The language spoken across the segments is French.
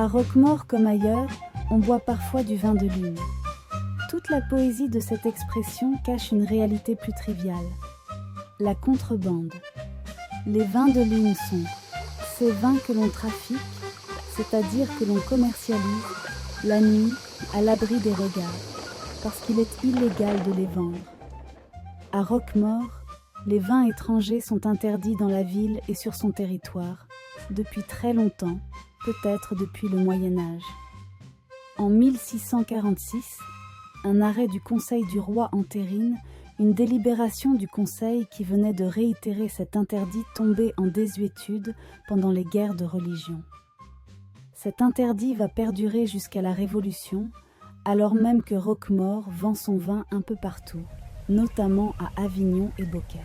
À Roquemaure comme ailleurs, on boit parfois du vin de lune. Toute la poésie de cette expression cache une réalité plus triviale. La contrebande. Les vins de lune sont ces vins que l'on trafique, c'est-à-dire que l'on commercialise, la nuit, à l'abri des regards, parce qu'il est illégal de les vendre. À Roquemaure, les vins étrangers sont interdits dans la ville et sur son territoire, depuis très longtemps, peut-être depuis le Moyen-Âge. En 1646, un arrêt du Conseil du roi entérine une délibération du Conseil qui venait de réitérer cet interdit tombé en désuétude pendant les guerres de religion. Cet interdit va perdurer jusqu'à la Révolution, alors même que Roquemaure vend son vin un peu partout, notamment à Avignon et Beaucaire.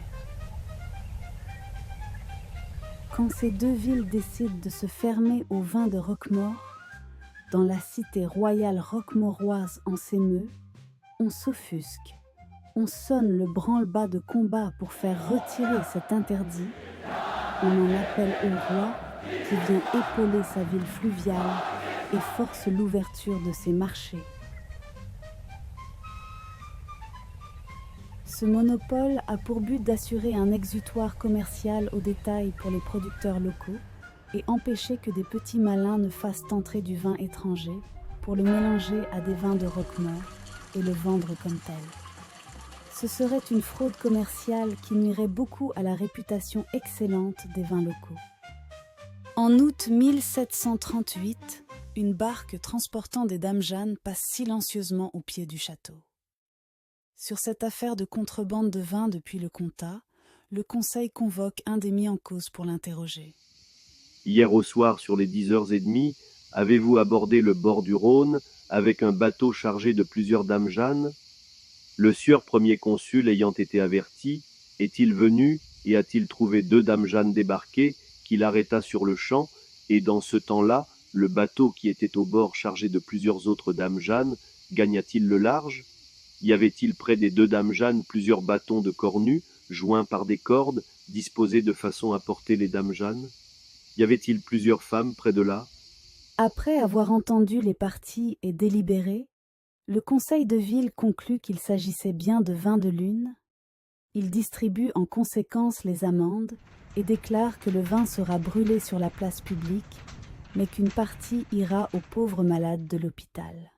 Quand ces deux villes décident de se fermer au vin de Roquemaure, dans la cité royale roquemauroise en s'émeut, on s'offusque, on sonne le branle-bas de combat pour faire retirer cet interdit, on en appelle au roi qui vient épauler sa ville fluviale et force l'ouverture de ses marchés. Ce monopole a pour but d'assurer un exutoire commercial au détail pour les producteurs locaux et empêcher que des petits malins ne fassent entrer du vin étranger pour le mélanger à des vins de Roquemaure et le vendre comme tel. Ce serait une fraude commerciale qui nuirait beaucoup à la réputation excellente des vins locaux. En août 1738, une barque transportant des dames Jeanne passe silencieusement au pied du château. Sur cette affaire de contrebande de vin depuis le Comtat, le Conseil convoque un des mis en cause pour l'interroger. Hier au soir, sur les 10h30, avez-vous abordé le bord du Rhône avec un bateau chargé de plusieurs dames Jeanne? Le sieur premier consul ayant été averti, est-il venu et a-t-il trouvé 2 dames Jeanne débarquées qu'il arrêta sur le champ, et dans ce temps-là, le bateau qui était au bord chargé de plusieurs autres dames Jeanne, gagna-t-il le large? Y avait-il près des 2 dames Jeanne plusieurs bâtons de cornus, joints par des cordes, disposés de façon à porter les dames Jeanne? Y avait-il plusieurs femmes près de là? Après avoir entendu les parties et délibéré, le conseil de ville conclut qu'il s'agissait bien de vin de lune. Il distribue en conséquence les amendes et déclare que le vin sera brûlé sur la place publique, mais qu'une partie ira aux pauvres malades de l'hôpital.